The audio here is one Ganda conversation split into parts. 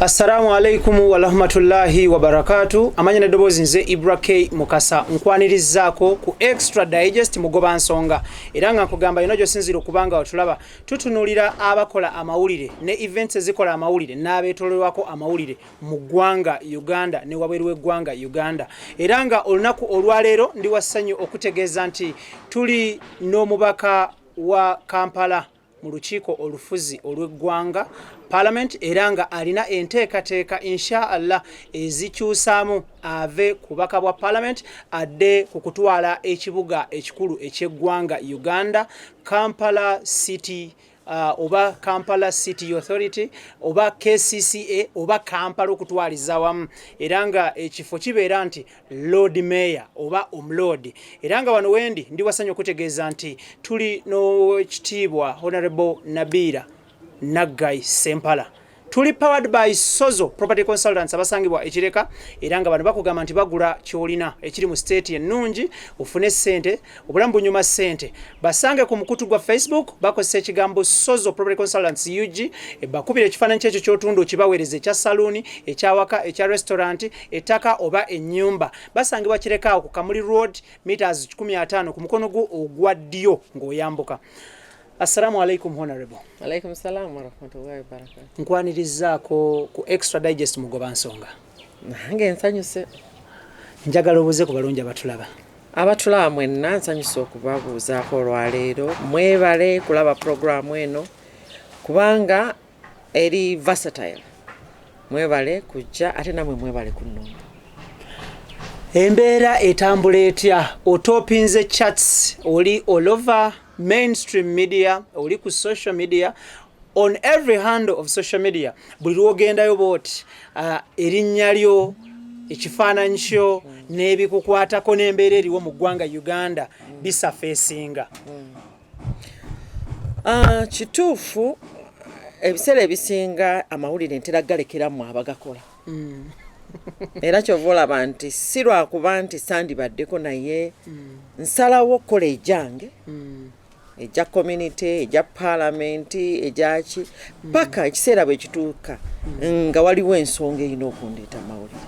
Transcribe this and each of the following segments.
Assalamu alaikum wa rahmatullahi wa barakatuh. Amanya dobozi nze IBRAH Mukasa nkwanirizzaako ku Extra Digest mugoba nsonga. Era nga nkugamba ino sinziro kubanga otulaba tutunulira abakola amawulire ne events ezikola amawulire n'abeetolewako amawulire mu ggwanga Uganda ne wabweru w'eggwanga Uganda. Era nga olunaku olwaleero ndi wassanyu okutegeeza nti tuli n'omubaka wa Kampala mu lukiiko olufuzi olw'eggwanga Parliament era nga alina enteekateeka inshallah ezikyusaamu ave ku baka bwa Parliament adde ku kutwala ekibuga ekikulu eky'eggwanga Uganda Kampala City oba Kampala City Authority oba KCCA oba Kampala okutwaliza wamu era nga ekifo kibeera nti Lord Mayor oba Omulodi era nga wano wendi ndi wasanya okutegeeza nti tuli n'ekitiibwa Honorable Nabilahnaggayi Sempala. Tuli powered by Sozo Property Consultants abasangibwa ekireka era nga bano bakugamba nti bagula kyolina ekiri mu state ennungi ufune sente obulamu bunyuma sente basange ku mukutu gwa Facebook bakozesa ekigambo Sozo Property Consultants UG bakubira ekifaananyi kyekyo ky'otundu kibaweereza ekya saloon ekyawaka ekya restaurant ettaka oba ennyumba basangibwa kireka ku Kamuli Road meters 15 ku mukono ogwa ddyo ng'oyambuka. Assalamu alaikum Honorable. Alaikum salam wa rahmatullahi wa barakatuh. Nkwanirizzaako ku Extra Digest mugoba nsonga. Nange nsanyuse. Njagala obuze ku balungi abatulaba. Abatulaba mwenna nsanyuse okubabuuzaako olwaleero. Mwebale kulaba programu eno kubanga eri versatile. Mwebale kujja ate namwe mwebale kunnumba. Embeera etambula etya otopinze chats oli all over mainstream media oli ku social media on every handle of social media buli lwogendayo booti erinnya lyo ekifaananyi kyo n'ebikukwatako n'embeera eriwo mu ggwanga Uganda bisafeesinga. Kituufu ebiseera ebisinga amawulire ntera galekeramu abagakola. Era kyova olaba nti si lwakuba nti sandibaddeko naye nsalawo okukola ejange eja community eja parliament ejaki paka ekiseera bwe kituuka nga waliwo ensonga erina okundeeta amawulire.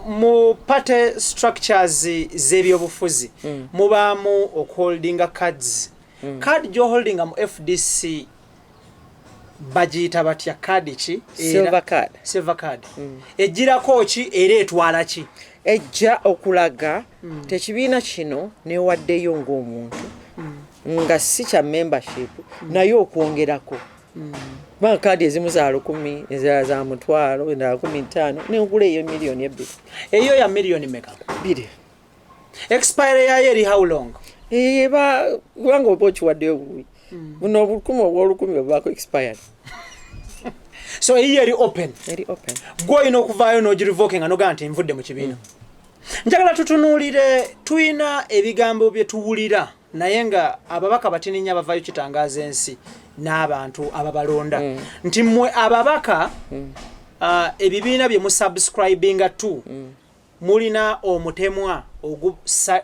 Mu party structures z'ebyobufuzi mubaamu okuholdinga cards card gy'oholdinga mu FDC bagiyita batya kadi ki? Silver card. Silver card. Ejjirako ki era etwala ki? Ejja okulaga tekibiina kino newaddeyo ng'omuntu nga si kya membership naye okwongerako. Ba kadi ezimu za 10,000 ezala za mutwalo endala 15 neogula eyo million 2. Eyo ya million meka? 2. Expire yayo eri how long? Kubanga oba okiwaddeyo buwi. Buno obukumi obw'olukumi bwako expired. So eyo eri open? Eri open. Gw'olina okuvaayo n'ogirevoke nga nogaa nti nvudde mu kibiina. Njagala tutunuulire tuyina ebigambo bye tuwulira naye nga ababaka batininya bavaayo kitangaaza ensi n'abantu ababalonda nti mmwe ababaka ebibiina bye musubscribinga tu mulina omutemwa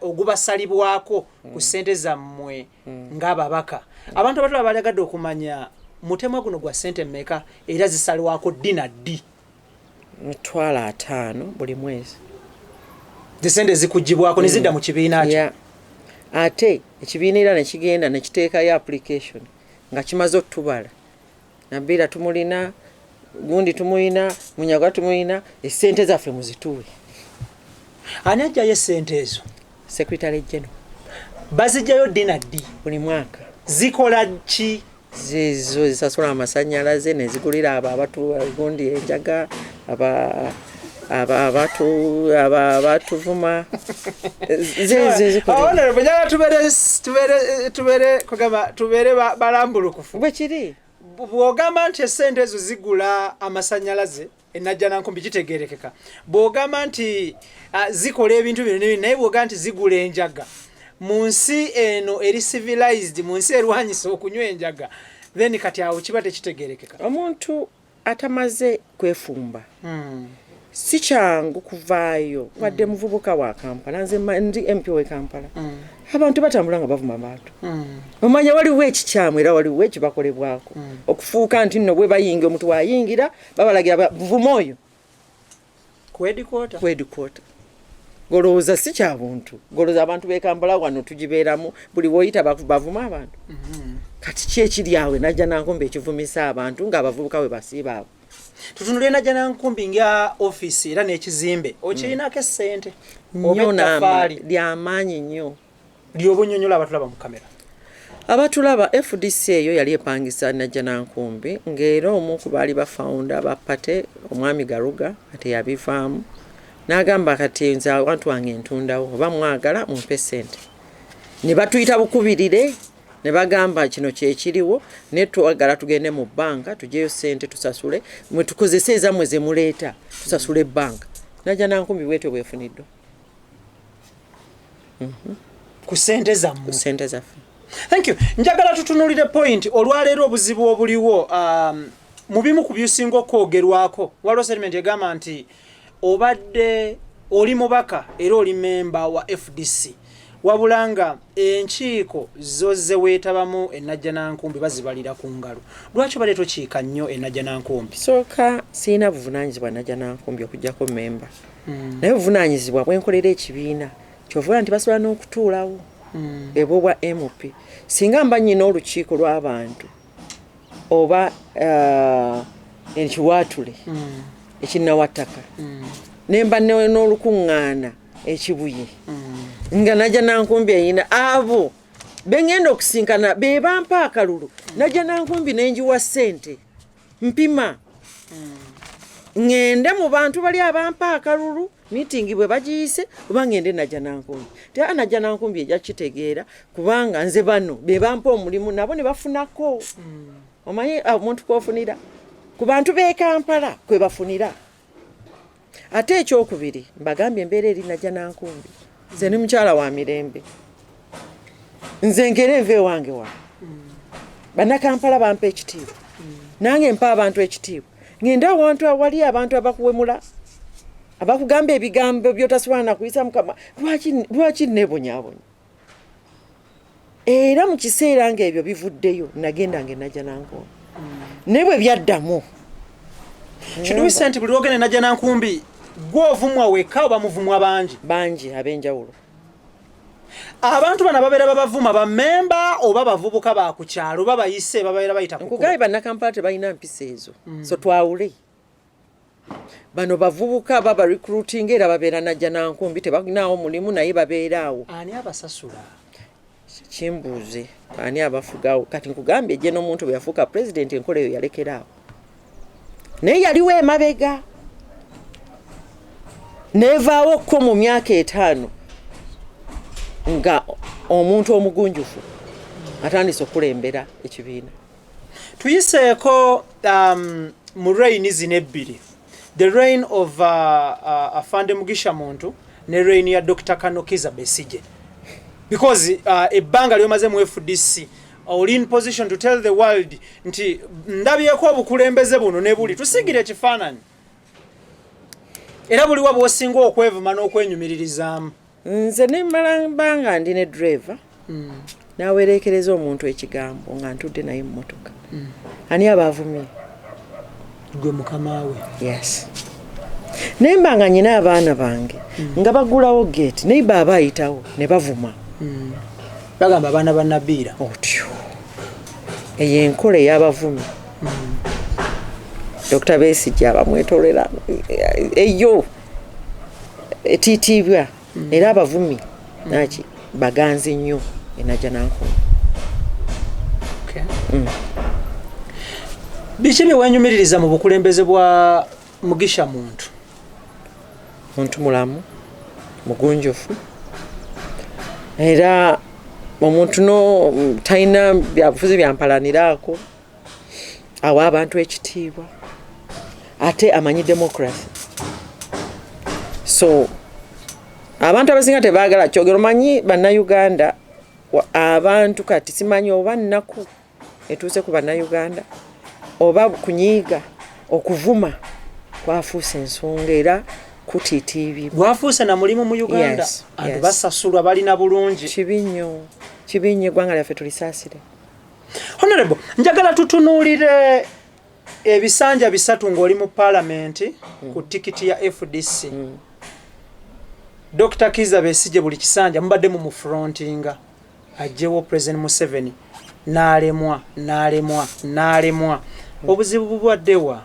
ogubasalibwako ku ssente zammwe ng'ababaka. Abantu abatulaba balagadde okumanya mutemwa guno gwa ssente mmeka era zisalwako ddi na ddi? $5,000 buli mwezi. Zisente zikugibwako ne zidda mu kibiina kyo. Ate ekibiina era ne kigenda ne kiteekayo application nga kimaze okutubala. Nabilah tumulina, gundi tumulina, Munyaga tumulina, essente zaffe muzituwe. Ani ajjayo essente ezo? Secretary General. Bazijjayo ddi na ddi? Buli mwaka. Zikola ki? Zizo zisasula amasannyalaze ne zigulira abatu gundi enjaga abatuvuma tubere balambulukufu. Bwe kiri bw'ogamba nti essente ezo zigula amasannyalaze enajja nankumbi kitegeerekeka bw'ogamba nti zikola ebintu bino n'ebindi naye bw'ogamba nti zigula enjaga mu nsi eno eri civilized mu nsi erwanyisa okunywa enjaga then kati awo kiba tekitegeerekeka. Omuntu atamaze kwefumba si kyangu kuvaayo wadde muvubuka wa Kampala nze ndi MP we Kampala abantu batambula nga bavuma abantu omanya waliwo ekikyamu era waliwo ekibakolebwako okufuuka nti nno bwe bayinga omuntu wayingira babalagira buvuma oyo kwedikota golowooza si kya buntu golowooza abantu be Kampala wano tugibeeramu buli woyita bavuma abantu kati kyekiri awe Naggayi ekivumisa abantu ng'abavubuka we basiiba abo tutunulire Naggayi nga office era n'ekizimbe okirinako essente nnyo n'amaanyi ly'amaanyi nnyo ly'obunyonyola abatulaba mu kamera abatulaba FDC eyo yali epangisa Naggayi ng'era omu ku baali bafounder bapate omwami Garuga ate yabivaamu n'agamba kati nze abantu wange ntundawo oba mwagala mumpe ssente ne batuyita bukubirire ne bagamba kino kyekiriwo ne twagala tugende mu banka tujeyo ssente tusasule mwe tukozese ezammwe ze muleeta tusasule ebbanka Naggayi bwetyo bwefuniddwa ku ssente zammwe zaffe. Thank you. Njagala tutunulire point olwaleero obuzibu obuliwo mu bimu ku byusinga okwogerwako waliwo settlement egamba nti obadde oli mubaka era oli memba wa FDC wabulanga enkiiko zoze weetabamu Naggayi bazibalira ku ngalo lwaki bale tokiika nnyo Naggayi sooka siina buvunaanyizibwa Naggayi okujjako memba naye buvunaanyizibwa bwenkolera ekibiina kyovuga nti basobola n'okutuulawo ebwo bwa MP singa mba nnyina olukiiko lw'abantu oba ekiwaatule ekinnawattaka nemba n'olukuŋŋaana ekibuye nga Naggayi eyina abo bengenda okusinkana be bampa akalulu Naggayi nenjiwa ssente mpima ngende mu bantu bali abampa akalulu meeting bwe bagiyise oba ngende Naggayi tera Naggayi ejja kitegeera kubanga nze bano be bampa omulimu nabo ne bafunako omanyi omuntu kwofunira ku bantu be Kampala kwe bafunira ate ekyokubiri mbagambye embeera eri Naggayi nze ni mukyala wa mirembe nze ngere nve wange wa Bannakampala bampa ekitiibwa nange mpa abantu ekitiibwa ngenda awantu awali abantu abakuwemula abakugamba ebigambo byotasobola na kuyisa Mukama lwaki nebonyaabonya era mu kiseera ng'ebyo bivuddeyo nagendanga Naggayi ne bwe byaddamu kiduwisente buli lwogende Naggayi gw'ovumwa wekka oba muvumwa bangi ab'enjawulo abantu bano babeera babavuma bammemba oba bavubuka ba ku kyalo oba bayise babeera bayita ku nkugaye Bannakampala tebalina mpisa ezo so twawule bano bavubuka baba recruiting era babeera Naggayi tebalinawo mulimu naye babeeraawo ani abasasula kimbuuze ani abafugawo kati nkugambye ejje n'omuntu bwe yafuuka president enkola eyo yalekeraawo naye yaliwo emabega nevaawo ko mu myaka 5 nga omuntu omugunjufu atandise okulembera ekibiina tuyiseeko mu reign zino ebbiri the reign of Afande Mugisha Muntu ne reign ya Dr. Kanokiza Besigye because ebbanga lyomaze mu FDC oli in position to tell the world nti ndabyeko obukulembeze buno ne buli tusigire ekifaananyi era buli wabo osinga okwevuma n'okwenyumiririzaamu nze nemmala mbanga ndi ne driver nawerekereza omuntu ekigambo nga ntudde naye mu motoka ani abavumye gwe mukama we yes nembanga nyina abaana bange nga bagulawo gate naye baba ayitawo ne bavuma bagamba abaana ba Nabilah otyo eyo enkola ey'abavumi Dr. Besigye abamwetolera eyo etitibwa era abavumi naki baganzi nnyo Naggayi biki bye wenyumiririza mu bukulembeze bwa Mugisha muntu mulamu mugunjufu era omuntu no talina byabufuzi byampalaniraako awa abantu ekitiibwa ate amanyi democracy so abantu abasinga tebaagala kyogero manyi Bannayuganda abantu kati simanyi oba nnaku etuuse ku Bannayuganda oba kunyiiga okuvuma kwafuuse ensonga era kutiitiibwa. Gwafuuse na mulimu mu Uganda. Abantu basasulwa balina bulungi. Kibinyo eggwanga lyaffe tulisaasire. Honorable, njagala tutunuulire ebisanja bisatu ng'oli mu Parliament ku tikiti ya FDC. Dr. Kizza Besigye buli kisanja mubadde mu frontinga ajjewo President Museveni n'alemwa. Obuzibu bubwaddewa.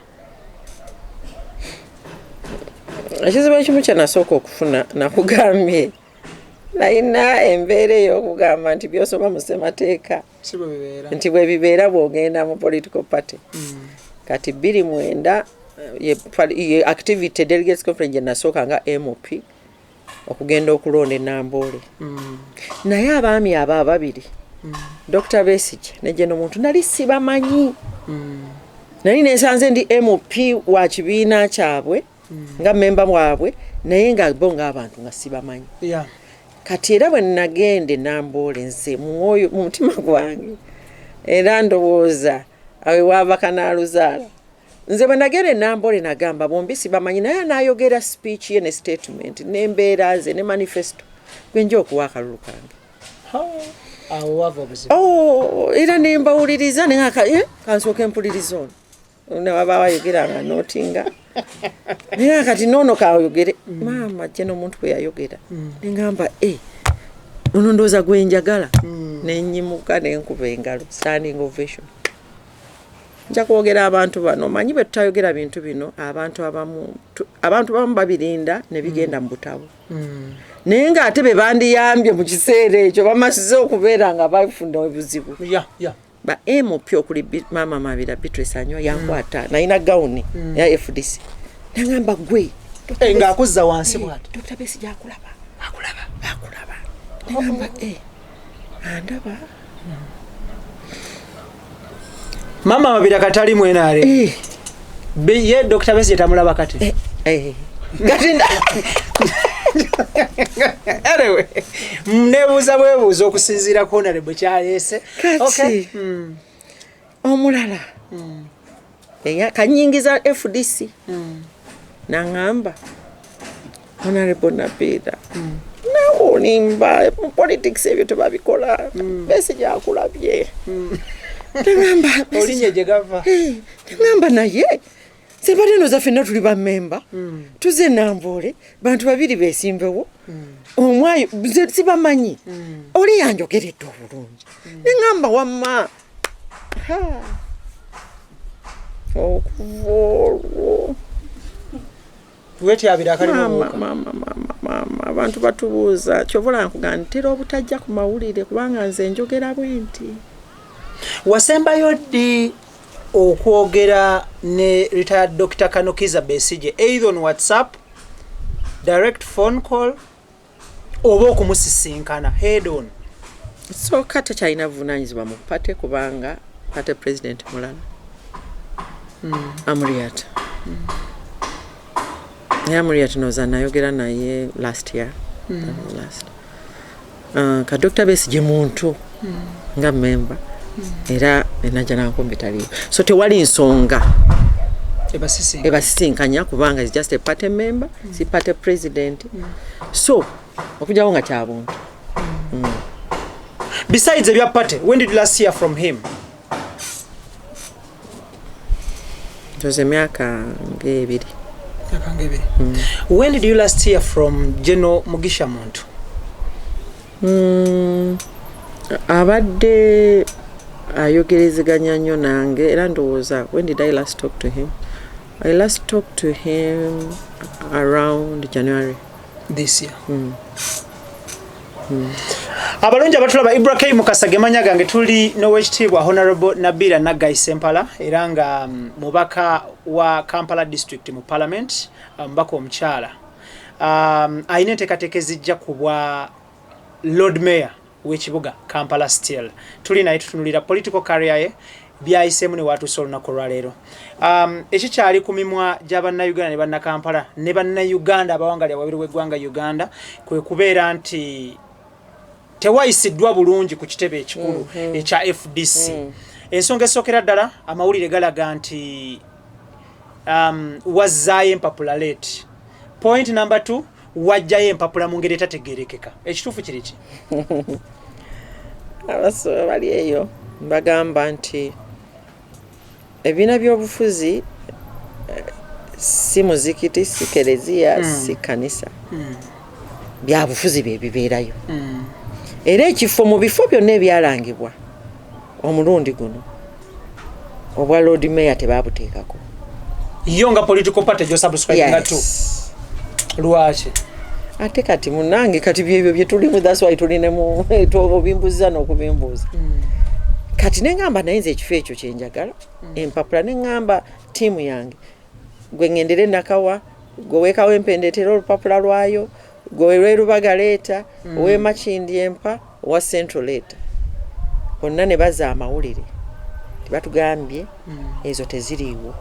Ekizibu ekimu kye nasooka okufuna nakugambye nalina embeera ey'okugamba nti by'osoma mu ssemateeka nti bwe bibeera bw'ogenda mu political party. Kati 29 ye activity delegates conference gye nasooka nga MOP okugenda okulonda e Namboole. Naye abaami abo ababiri Dr. Besigye ne Jeno Muntu nali sibamanyi. Nali nesanze ndi MOP wa kibiina kyabwe nga memba mwabwe naye nga bo ng'abantu nga sibamanyi. Kati era bwe nagende Namboole nze mwoyo mu mutima gwange era ndowooza awe wava kanaaluzaala nze bwe nagende Namboole nagamba bombi sibamanyi naye n'ayogera speech ye ne statement n'embeera ze ne manifesto gwe nja okuwa akalulu kange. Era ne mbawuliriza ne nga kansooka empuliriza ono ne waba wayogera nga nootinga naye kati noono kaayogere maama Jeno Muntu bwe yayogera ne ngamba ono ndooza gwe njagala ne nnyimuka ne nkuba engalo standing ovation. Nja kwogera abantu bano manyi bwe tutayogera bintu bino abantu abamu babirinda ne bigenda mu butabo. Naye ng'ate be bandiyambye mu kiseera ekyo bamasize okubeera nga bafunda obuzibu. Ba MOP okuli maama Mabira Beatrice Anywa yankwata nalina gawuni ya FDC. Nangamba gwe ng'akuzza wansi bw'ati. Dr. Besigye akulaba. Nangamba andaba. Mama Mabira katali mwenare. Ye Dr. Besigye tamulaba kati. Gatinda. Anyway, mnebuuza bwebuuza okusinziira ku Honorable kyaleese. Kati omulala kanyingiza FDC nangamba Honorable Nabilah nawo nimba mu politics ebyo tebabikola Besigye akulabye. Nangamba olinye gye gava. Nangamba naye sebadde noza ffenna tuli bammemba tuze Namboole bantu babiri beesimbewo omwayo sibamanyi oli yanjogeredde obulungi neŋŋamba wamma okuva olwo wetyabira akalimu abantu batubuuza kyovola nkugamba ntera obutajja ku mawulire kubanga nze njogera bwe nti. Wasembayo ddi okwogera ne retired Dr. Kizza Besigye either on WhatsApp, direct phone call oba okumusisinkana head on? So kata China vunaanyizibwa mu pate kubanga pate president mulala Amuriat. Amuriat noza nayogera naye last year. Ka Dr. Besigye muntu nga member era enajja nankombe taliyo. So tewali nsonga ebasisinkanya kubanga is just a party member, si party president. So okujawo nga kyabuntu. Besides ebya party, when did you last hear from him? Jose myaka ngebiri. When did you last hear from General Mugisha Muntu? Abadde ayogerezeganya nnyo nange era ndowooza when did I last talk to him? I last talked to him around January this year. Abalungi abatulaba IBRAH Mukasa gemanya gange tuli n'owekitiibwa Honorable Nabilahnaggayi Sempala era nga mubaka wa Kampala District mu Parliament, mubaka omukyala. Ayina enteekateeka ezijja ku bwa Lord Mayor w'ekibuga Kampala still. Tuli naye tutunulira political career ye byayisemu ne watuusa olunaku olwaleero. Ekikyali ku mimwa gy'Abannayuganda ne Bannakampala ne Bannayuganda abawangalya wabiri w'eggwanga Uganda kwe kubeera nti tewayisiddwa bulungi ku kitebe ekikulu ekya FDC. Ensonga esookera ddala amawulire galaga nti wazzaayo empapula late. Point number 2, wajjayo empapula mu ngeri etategeerekeka. Ekituufu kiri ki? Abasoba bali eyo bagamba nti ebibiina by'obufuzi si muzikiti, si kereziya, si kanisa. Bya bufuzi bye bibeerayo. Era ekifo mu bifo byonna ebyalangibwa omulundi guno obwa Lord Mayor tebabuteekako. Yo nga political party gyo subscribe nga tu. Lwaki? Ate kati munange kati byebyo bye tulimu, that's why tulinemu obimbuza n'okubimbuza. Kati nengamba nayinza ekifo ekyo kyenjagala empapula nengamba tiimu yange gwe ngendere nakawa gwe weekawo empendetera olupapula lwayo gwe lwerubaga leeta owe Makindi empa owa Central leeta bonna ne baza amawulire tebatugambye ezo teziriiwo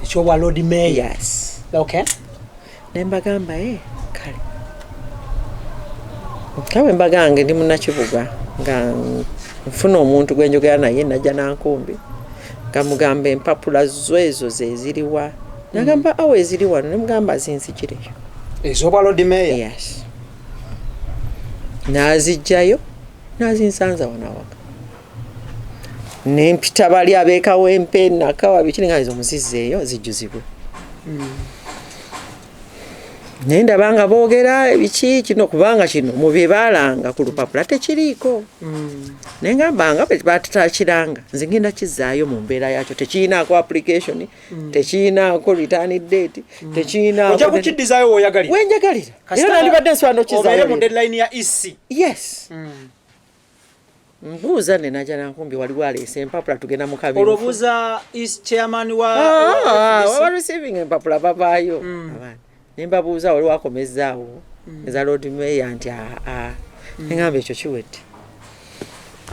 ekyo wa Lord Mayor. Yes. Okay. Nembagamba kale kawe mbagange ndi munnakibuga nga nfuna omuntu gwe njogera naye najja nankumbi ngamugamba empapula zo ezo zeziriwa nagamba awo eziri wano nemugamba zinzikireyo ezo bwa Lord Mayor. Yes. Nazijjayo nazinsanza wanawaka nempita bali abeekawo empe nakawa bikiri nga ezo muzizzeeyo zijjuzibwe. Nenda banga boogera ebiki kino kubanga kino mu bye baalanga ku lupapula tekiriiko. Nengamba nga batakiranga nze ngenda kizzaayo mu mbeera yakyo tekirinaako application, tekirinaako return date, tekirinaako. Ojja kukiddizaayo w'oyagalira. Wenjagalira. Era nandibadde nswano kizzaayo. Obeere mu deadline ya EC. Yes. Mbuuza ne najja nankumbi waliwo aleese empapula tugenda mu kabiru. Olobuuza is chairman wa receiving empapula babaayo. Nembabuuza waliwo akomezzaawo eza Lord Mayor nti engamba ekyo kiwedde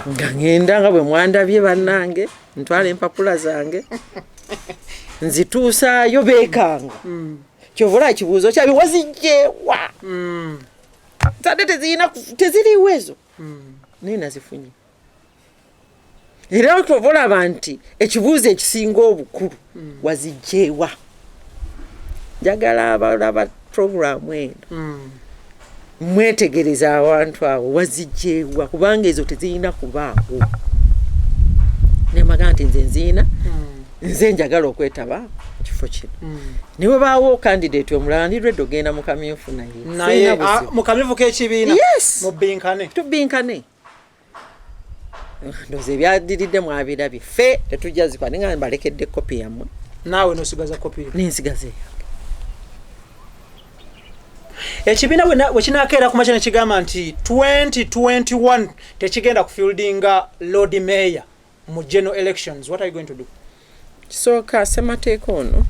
nga ngenda nga bwe mwandabye bannange ntwala empapula zange nzituusaayo beekanga kyovula ekibuuzo kyabye wazijjeewa zadde teziriiwo ezo naye nazifunye. Era olaba nti ekibuuzo ekisinga obukulu wazijjeewa. Njagala abalaba programu eno mwetegereza abantu abo wazijjeewa kubanga ezo tezirina kubaawo. Nemaga nti nze nziina nze njagala okwetaba kifo kino. Niwe baawo candidate omulala ndirwedde ogenda mu kamyufu naye mu kamyufu k'ekibiina mubinkane tubinkane ndoze ebyaddiridde mwabirabye ffe tetujja zikwa ninga mbalekedde kopi yammwe naawe nosigaza kopi ninsigaze ekibiina bwe kinaakeera ku makya ne kigamba nti 2021 tekigenda kufieldinga Lord Mayor mu general elections. What are you going to do? Kisooka ssemateeka ono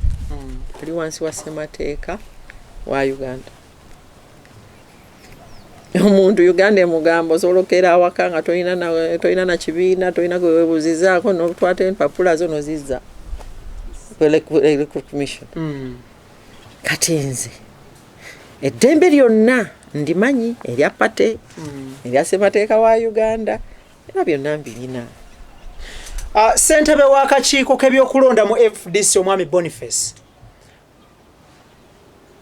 ali wansi wa ssemateeka wa Uganda. Omuntu Uganda emugamba osolokera awaka nga tolina na kibiina tolina gwe weebuuzizaako n'otwata empapula zo nozizza Electoral Commission. Kati nze eddembe lyonna ndimanyi erya pate erya ssemateeka wa Uganda era byonna mbirina. Ssentebe w'akakiiko k'ebyokulonda mu FDC omwami Boniface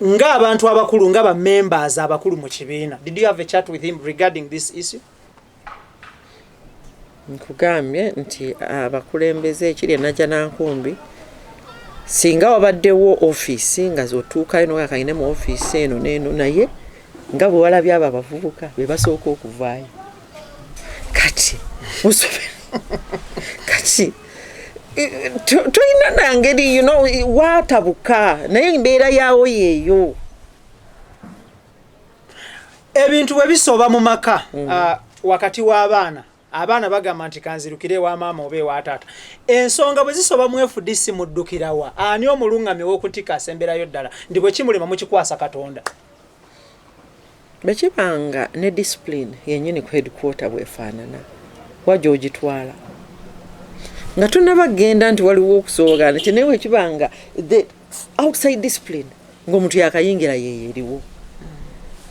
nga abantu abakulu nga ba members abakulu mu kibiina, did you have a chat with him regarding this issue? Nkugambye nti abakulembeze ekiri najja nankumbi singa wabaddewo office nga zotuukayo n'okakayine mu office eno n'eno naye nga bwe walabye abo abavubuka be basooka okuvaayo kati kati tulina nangeri watabuka naye embeera yaawo yeeyo. Ebintu bwe bisoba mu maka wakati w'abaana abaana bagamba nti kanzirukire wa maama oba ewa taata. Ensonga bwe zisoba mu FDC muddukirawa ani omulungamye w'okutika asemberayo ddala ndi bwe kimulema mukikwasa Katonda. Bekibanga ne discipline yennyini ku headquarter bwefaanana wajja ogitwala nga tunabagenda nti waliwo okusoogana nti naye wekibanga the outside discipline ng'omuntu yakayingira yeyo eriwo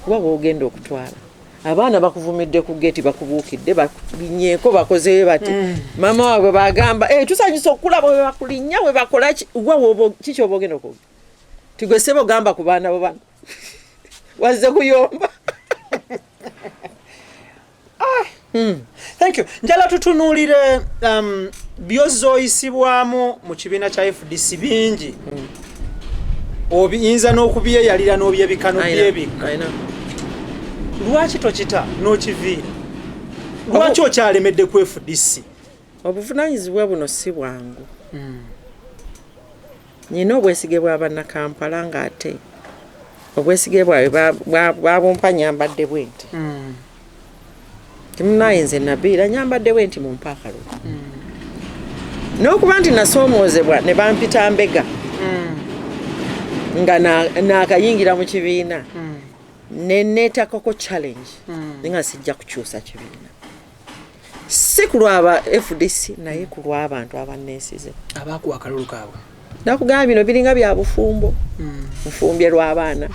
kuba bw'ogenda okutwala abaana bakuvumidde ku geti bakubuukidde bakulinyeeko bakoze bati mama waabwe bagamba tusanyusa okulaba bwe bakulinnya bwe bakola kiki oba ogenda okuga tigwe sebo gamba ku baana bo bano wazze kuyomba. Thank you. Njala tutunuulire byozoyisibwamu mu kibiina kya FDC bingi obiyinza n'okubyeyalira n'obyebikano byebika. Lwaki tokita n'okiviira? Lwaki okyalemedde ku FDC? Obuvunaanyizibwa buno si bwangu. Nyina obwesige bwa bannakampala ng'ate obwesige bwawe babumpa nyambadde bwenti. Timunaye nze Nabilah nyambadde bwenti mu mpaakalo. N'okuba nti nasoomoozebwa ne bampita mbega nga naakayingira mu kibiina neneetakako challenge nga sijja kukyusa kibiina. Si ku lwaba FDC naye ku lw'abantu abanneesize abaakuwa akalulu kaabwe. Nakugamba bino biringa bya bufumbo. Nfumbye lw'abaana,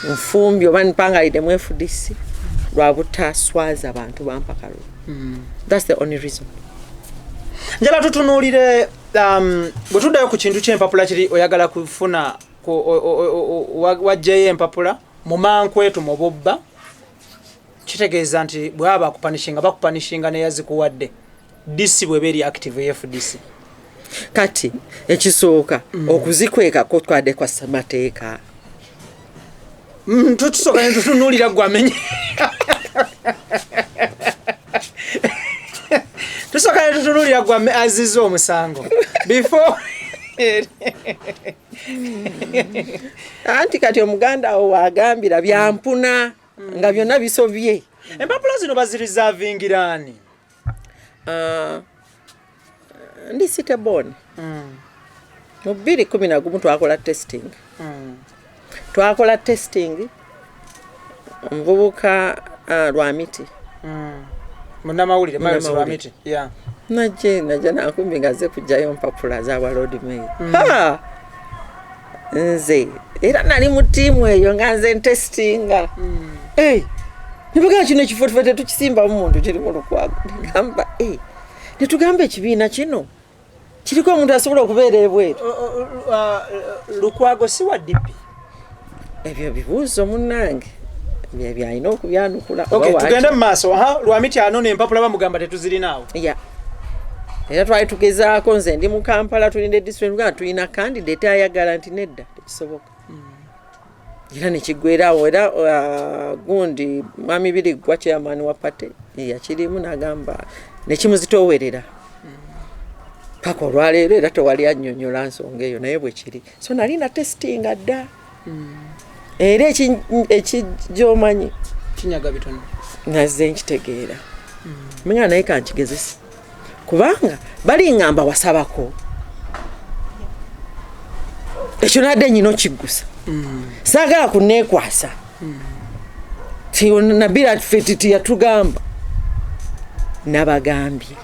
nfumbye oba npangalidde mu FDC lwa butaswaza abantu bampa kalulu. That's the only reason. Njala tutunuulire bwe tuddayo ku kintu ky'empapula kiri oyagala kufuna wajjayo empapula mu mankwetu mu bubba, kitegeeza nti bwaba bakupanishinga neyazikuwadde DC bweba eri active ya FDC. Kati ekisooka okuzikweka ko twadde kwa samateeka. Tutusooka ne tutunuulira gwamenye. Tusooka ne tutunuulira gwa aziza omusango before anti kati omuganda awo wagambira byampuna nga byonna bisobye. Empapula zino bazirizavingiraani? Ndi Siteboni mu 2011 twakola testing. Twakola testing omuvubuka Lwamiti. Munnamawulire Miles Lwamiti. Najja nakumbi ngaze kujjayo mpapula za Road Mail. Nze era nali mu tiimu eyo nga nze testinga. Nibaga kino ekifo tufete tukisimba mu muntu kiri mu Lukwago. Ngamba netugamba ekibiina kino kiriko omuntu asobola okubeera ebweru. Lukwago si wa DP. Ebyo bibuuzo munnange byalina okubyanukula. Tugende mu maaso. Lwamiti ano n'empapula bamugamba tetuzirinaawo. Era twali tugezaako nze ndi mu Kampala tulinde district nga tulina candidate ayagala nti nedda tekisoboka. Era nekiggweerawo era gundi mwami Biriggwa chairman wa party yakirimu n'agamba nekimuzitoowerera. Paka olwaleero era tewali annyonnyola nsonga eyo naye bwe kiri. So nalina testing adda. Era ekijoomanyi kinyaga bitono nazze nkitegeera. Manya naye kankigezesa kubanga bali ngamba wasabako ekyo nadde nyino kiggusa. Saagala kunneekwasa ti Nabilah fetiti yatugamba nabagambye.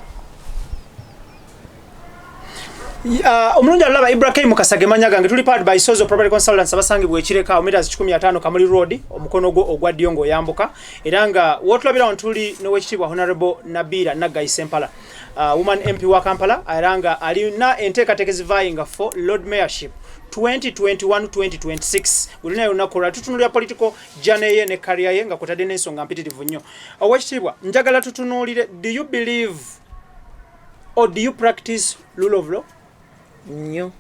Omulungi alaba IBRAH Mukasage manya gange tuli powered by Sozo Property Consultants abasangibwa ekireka meters 15 Kamuli Road omukono ogwa ddyo ng'oyambuka era nga wotulabira ntuli n'owekitiibwa Honorable Nabilahnaggayi Sempala woman MP wa Kampala era nga alina enteekateeka ezivayinga for Lord Mayorship 2021-2026 ulina lunaku lwa tutunuulira political journey ye ne career ye nga kwotadde n'ensonga mpitirivu nnyo. Owekitiibwa njagala tutunuulire, do you believe or do you practice rule of law? Nnyo.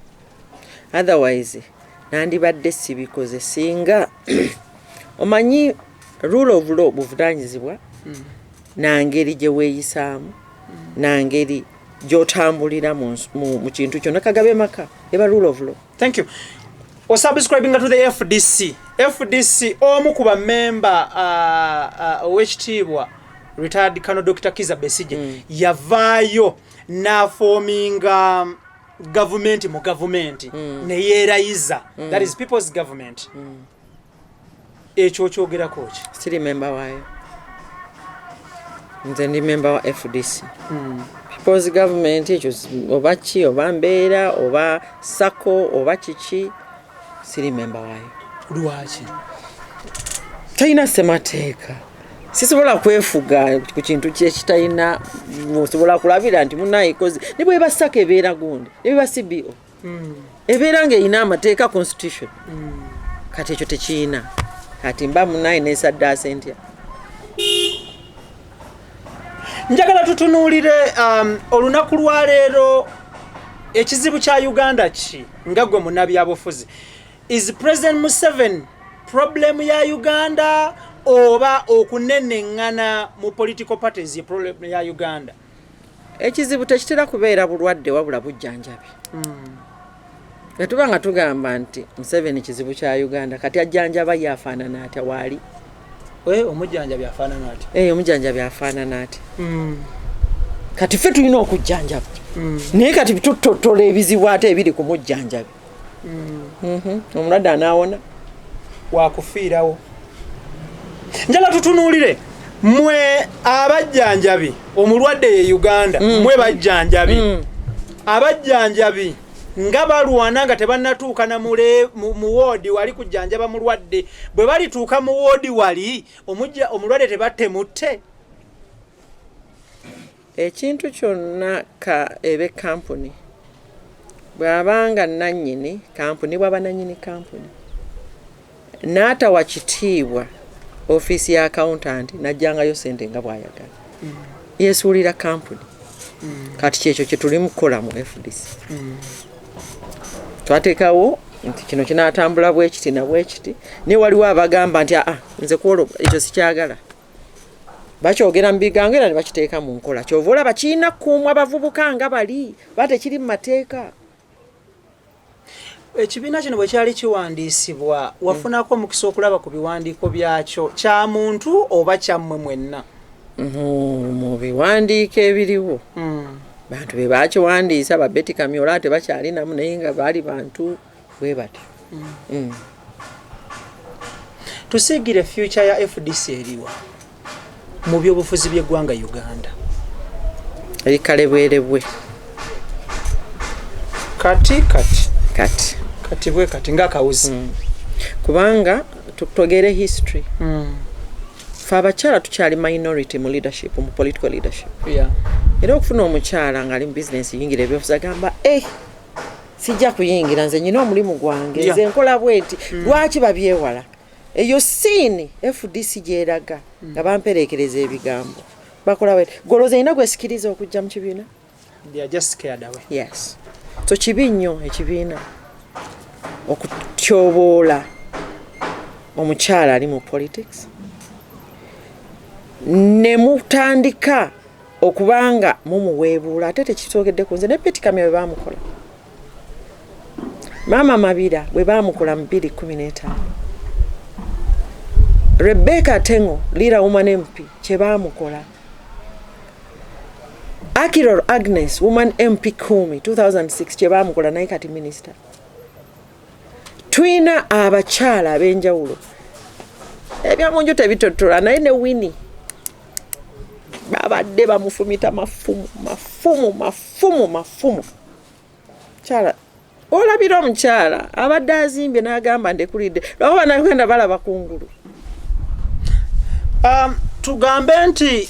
Otherwise nandibadde sibikoze singa omanyi rule of law buvunaanyizibwa nangeri gye weeyisaamu nangeri gy'otambulira mu kintu kyonna. Kagabe maka eba rule of law. Thank you. Subscribing to the FDC. FDC omu ku bamemba owekitiibwa retired Colonel Dr. Kiza Besigye yavaayo n'aforminga government mu government ne yeerayiza. That is people's government. Ekyo kyogerako ki? Siri member waayo. Nze ndi member wa FDC. People's government ekyo oba ki oba mbeera oba sako oba kiki siri member waayo. Lwaki? talina ssemateeka sisobola kwefuga ku kintu kyekitayina osobola kulabira nti munayikozi ne bwe basaka ebeera gundi ne bwe CBO ebeera ng'erina amateeka constitution kati ekyo tekiyina kati mba munayi nesaddaasa ntya. Njagala tutunuulire olunaku lwa leero ekizibu kya Uganda ki nga gwe munnabyabufuzi. Is President Museveni problem ya Uganda oba okunenengana mu political parties ye problem ya Uganda? Ekizibu tekitera kubeera bulwadde wabula bujjanjabi. Natuba nga tugamba nti Museveni kizibu kya Uganda kati ajjanjaba yafaanana atya waali? Omujjanjabi afaanana atya? Omujjanjabi afaanana atya? Kati ffe tulina okujjanjaba. Naye kati tutotola ebizibu ate ebiri ku mujjanjabi. Omulwadde anaawona? Waakufiirawo. Njala tutunuulire mwe abajjanjabi omulwadde ye Uganda mwe bajjanjabi abajjanjabi nga balwana nga tebannatuuka na mu woodi wali kujjanjaba mulwadde bwe balituuka mu woodi wali omulwadde tebattemutte. Ekintu kyonna ka ebe kampuni bw'abanga nannyini kampuni bw'aba nannyini kampuni n'atawa kitiibwa ofiisi ya accountant najjangayo ssente nga bw'ayagala yeesuulira kampuni kati kyekyo kye tuli mu kukola mu FDC. Twateekawo nti kino kinaatambula bwe kiti na bwe kiti naye waliwo abagamba nti nze kwolo ekyo sikyagala bakyogera mu bigango era ne bakiteeka mu nkola kyova olaba kirina kuumwa abavubuka nga bali bate kiri mu mateeka. Ekibiina kino bwe kyali kiwandiisibwa wafunako omukisa okulaba ku biwandiiko byakyo kya muntu oba kyammwe mwenna? Mu biwandiiko ebiriwo bantu be bakiwandiisa babeti kamyola tebakyalinamu naye nga baali bantu bwe batyo. Tusiigire future ya FDC eriwa mu byobufuzi by'eggwanga Uganda? Erikalebwerebwe kati bwe kati ng'akawuzi. Kubanga tutogere history fe abakyala tukyali minority mu leadership mu political leadership. Era okufuna omukyala ng'ali mu business yingira ebyobufuzi agamba sijja kuyingira nze nyina omulimu gwange nze nkola bweti lwaki babyewala. Eyo siini FDC gyeraga nga bampereekereza ebigambo bakola bweti goloza ina gwesikiriza okujja mu kibiina. They are just scared away. Yes. So kibi nnyo ekibiina okutyoboola omukyala ali mu politics ne mutandika okubanga mumuweebuula ate tekisoogedde ku nze ne Peti Kamya bwe baamukola Maama Mabira bwe baamukola mu 2015 Rebecca Tengo Leader Woman MP kye baamukola Akiror Agnes Woman MP Kumi 2006 kye baamukola naye kati minister. Twina abakyala ab'enjawulo ebyamunju tebitotola naye ne Winnie babadde bamufumita mafumu kyala olabira omukyala abadde azimbye n'agamba ndekulidde lwabo bannayuganda balaba kungulu. Tugambe nti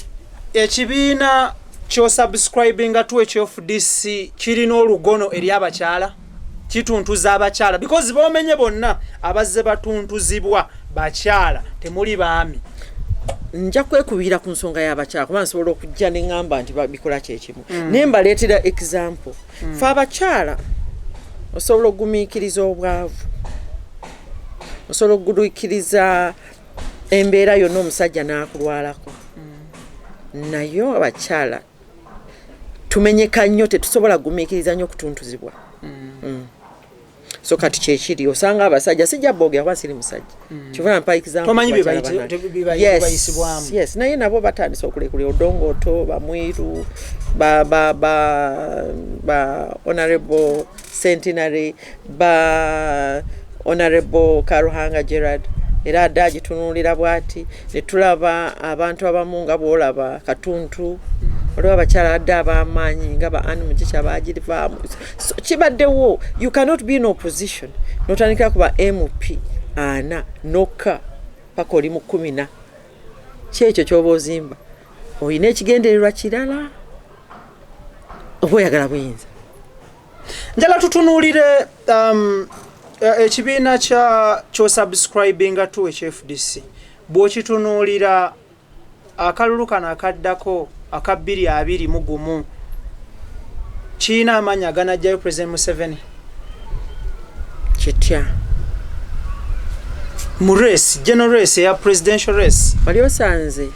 ekibiina ky'osubscribinga tu FDC kirina olugono eri abakyala kituntuza abakyala because boomenye bonna abazze batuntuzibwa bakyala temuli baami. Nja kwekubira ku nsonga y'abakyala kuba nsobola okujja ne ngamba nti babikola kyekimu naye mbaleetera example fe abakyala osobola okugumiikiriza obwavu osobola okugumiikiriza embeera yonna omusajja n'akulwalako nayo abakyala tumenyeka nnyo tetusobola kugumiikiriza nnyo okutuntuzibwa. So kati kyekiri osanga abasajja sijja boogera kuba siri musajja kivuna mpa example yes naye nabo batandise okulekula odongoto bamwiru ba honorable centenary ba honorable Karuhanga Gerard era adde agitunuulira bw'ati ne tulaba abantu abamu nga bw'olaba Katuntu waliwo abakyala adde ab'amaanyi nga ba Anne Mugisha baagirivaamu. So kibaddewo you cannot be in opposition n'otandikira ku ba MP ana nokka paka oli mu 10 kyekyo kyoba ozimba oyina ekigendererwa kirala oba oyagala buyinza. Njala tutunuulire ekibiina ky'osubscribinga to FDC bw'okitunuulira akalulu kano akaddako aka 2021 kiina amaanyi aganajjayo President Museveni kitya mu race, general race ya presidential race. wali osanze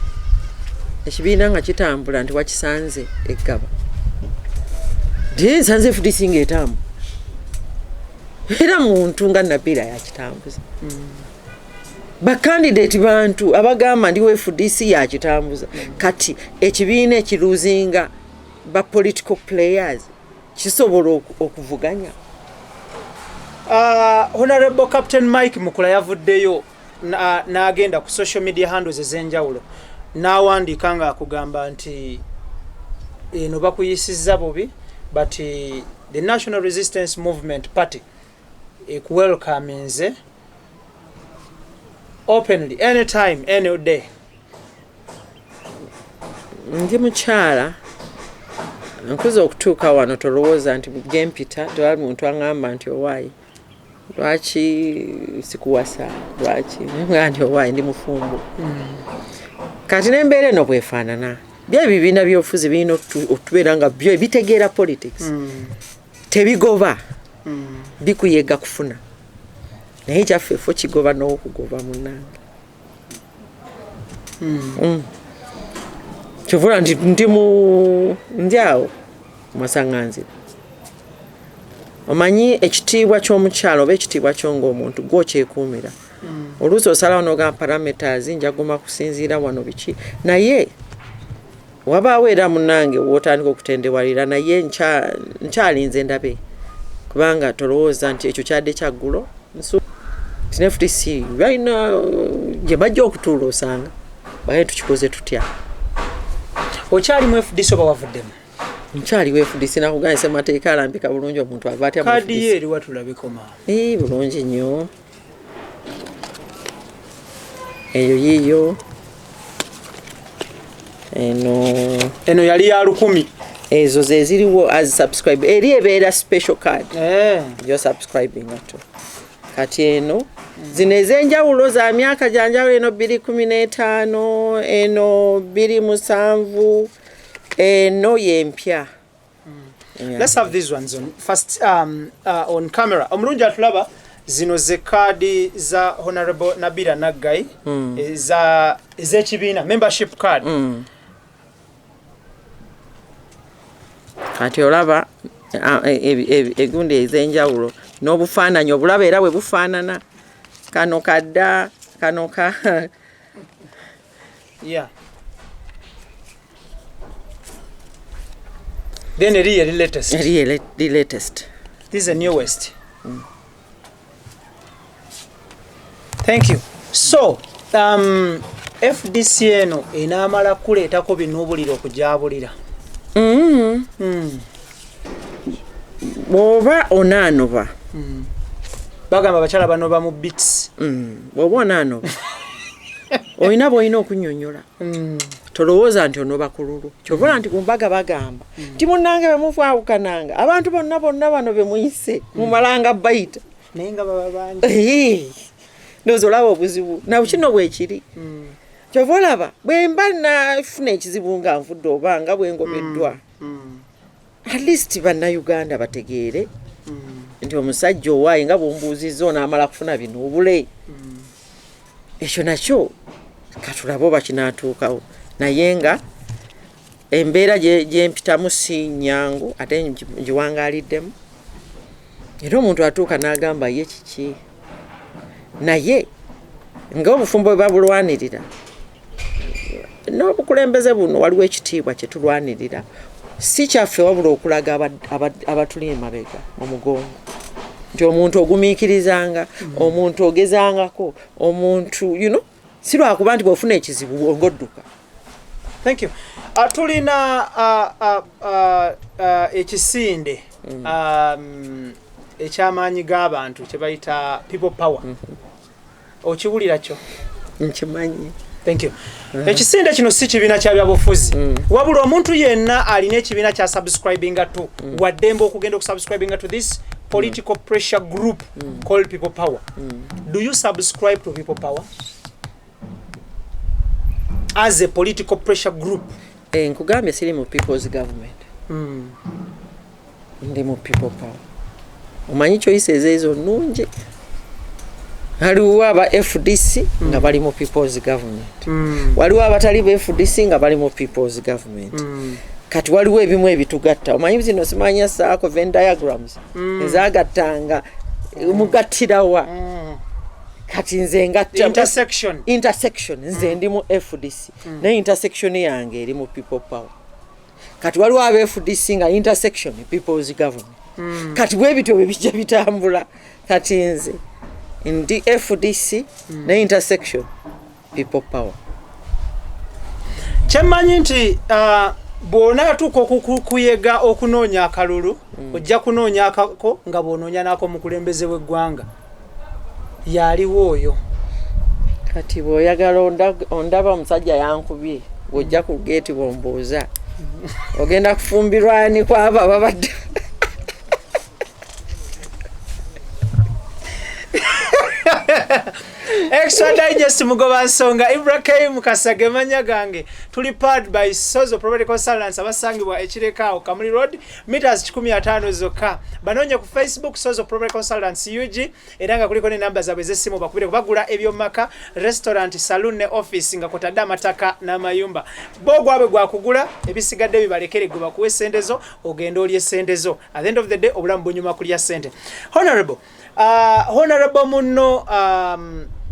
ekibiina nga kitambula nti wakisanze eggaba nsanze FDC ng'etambula era muntu nga Nabilah yakitambuza. Bakandidate bantu abagamba ndiwo FDC yakitambuza. Kati ekibiina ekiruzinga ba political players kisobola okuvuganya. Honorable Captain Mike Mukula yavuddeyo n'agenda ku social media handles ez'enjawulo n'awandiika nga akugamba nti eno bakuyisizza bubi but the National Resistance Movement Party welcomes openly anytime any day. Ndi mukyala nkuza okutuuka wano tolowooza nti gempita tewali muntu aŋŋamba nti owaayi lwaki sikuwasa lwaki nga nti owaayi ndi mufumbo. Kati n'embeera eno bwefaanana bya ebibiina by'obufuzi birina okutubeera nga byo bitegeera politics tebigoba bikuyega kufuna naye kyaffe fo kigoba n'okugoba munnange. Kyovula nti ndi awo masaŋŋanzira omanyi ekitiibwa ky'omukyalo oba ekitiibwa kyo ng'omuntu gw'okyekuumira. Oluusi osalawo n'ogamba parameters njaguma kusinziira wano biki naye wabaawo era munnange w'otandika okutendewalira naye nkyalinze ndabe kubanga tolowooza nti ekyo kyadde kyaggulo FDC balina gye bajja okutuula osanga baye tukikoze tutya. Okyalimu FDC oba wavuddemu? Nkyaliwo FDC nakuganyisa mateeka alambika bulungi omuntu ava atya mu FDC. Kadi ye eriwa tulabekoma. Bulungi nnyo. Eyo yiyo. Eno yali ya 10. Ezo ze ziriwo as subscribe. Eri ebeera special card. Yo subscribing ato. Kati eno zino ez'enjawulo za myaka gyanjawulo eno 2015 eno 2007 eno yempya. Let's have these ones on first on camera. Omulungi atulaba zino ze kadi za Honorable Nabilahnaggayi ez'ekibiina membership card. Kati olaba egundi ez'enjawulo n'obufaananyi obulaba era bwe bufaanana kano kadda kano ka yeah. Then the latest. The latest. This is the newest. Thank you. So, FDC eno enamala kuleetako binubuliro okujabulira. Bw'oba onaanova. Bagamba abakyala banoba mu bits. Bw'oba onaanova. Oyina bw'olina okunnyonnyola. Tolowooza nti onoba kululu. Kyovula nti ku mbaga bagamba. Ti munnange bwe mufaawukananga. Abantu bonna bano be muyise. Mumalanga bayita. Naye nga baba bangi. Ndowooza olaba obuzibu. Na kino bwekiri. Kyova olaba bwe mba nafuna ekizibu nga nvudde oba nga bwe ngobeddwa. At least bannayuganda bategeere nti omusajja owaayi nga bwombuuzizza onaamala kufuna bino obule. Ekyo nakyo katulabo bakinaatuukawo naye nga embeera gye mpitamu si nnyangu ate ngiwangaaliddemu era omuntu atuuka n'agamba ye kiki naye ng'obufumbo bwe babulwanirira n'obukulembeze buno waliwo ekitiibwa kye tulwanirira si kyaffe wabula okulaga abatuli emabega mu mugongo nti omuntu ogumiikirizanga omuntu ogezangako omuntu si lwakuba nti bw'ofuna ekizibu ng'odduka. Thank you. Tulina ekisinde eky'amaanyi g'abantu kye bayita people power. Okiwulira kyo? nkimanyi. Thank you. Ekisinde kino si kibiina kya byabufuzi. Wabula omuntu yenna alina ekibiina kya subscribinga to. Waddembe okugenda okusubscribinga to this political pressure group called People Power. Do you subscribe to People Power? As a political pressure group. Nkugambye siri mu people's government. Ndi mu People Power. Omanyi choices ezo nungi. Waliwo aba FDC nga bali mu people's government. Waliwo abatali ba FDC nga bali mu people's government. Kati waliwo ebimu ebitugatta. Omanyi zino simanya saako Venn diagrams. Ezagattanga mugattirawa. Kati nze ngatta intersection nze ndi mu FDC. Ne intersection yange eri mu People Power. Kati waliwo aba FDC nga intersection people's government. Kati bwe bityo bijja bitambula. Kati nze ndi FDC ne intersection People Power. Kyemanyi nti bw'ona atuuka okuyega okunoonya akalulu ojja kunoonya akako nga bw'onoonya n'ako mukulembeze w'eggwanga yaliwo oyo. Kati bw'oyagala ondaba omusajja yankubye ojja ku geeti bw'ombuuza ogenda kufumbirwa ni kwaba babadde. Extradigest mugoba nsonga IBRAH Mukasa gemanya gange tuli powered by Sozo Property Consultants abasangibwa ekireka Kamuli Road meters 15 zokka banonye ku Facebook Sozo Property Consultants UG era nga kuliko ne namba zaabwe z'essimu bakubire kubagula ebyomaka restaurant saloon ne office nga kotadde amataka n'amayumba bogwabe gwa kugula ebisigadde bibalekere gwe bakuwe sendezo ogenda olye sendezo at the end of the day obulamu bunyuma kulya sente. Honorable muno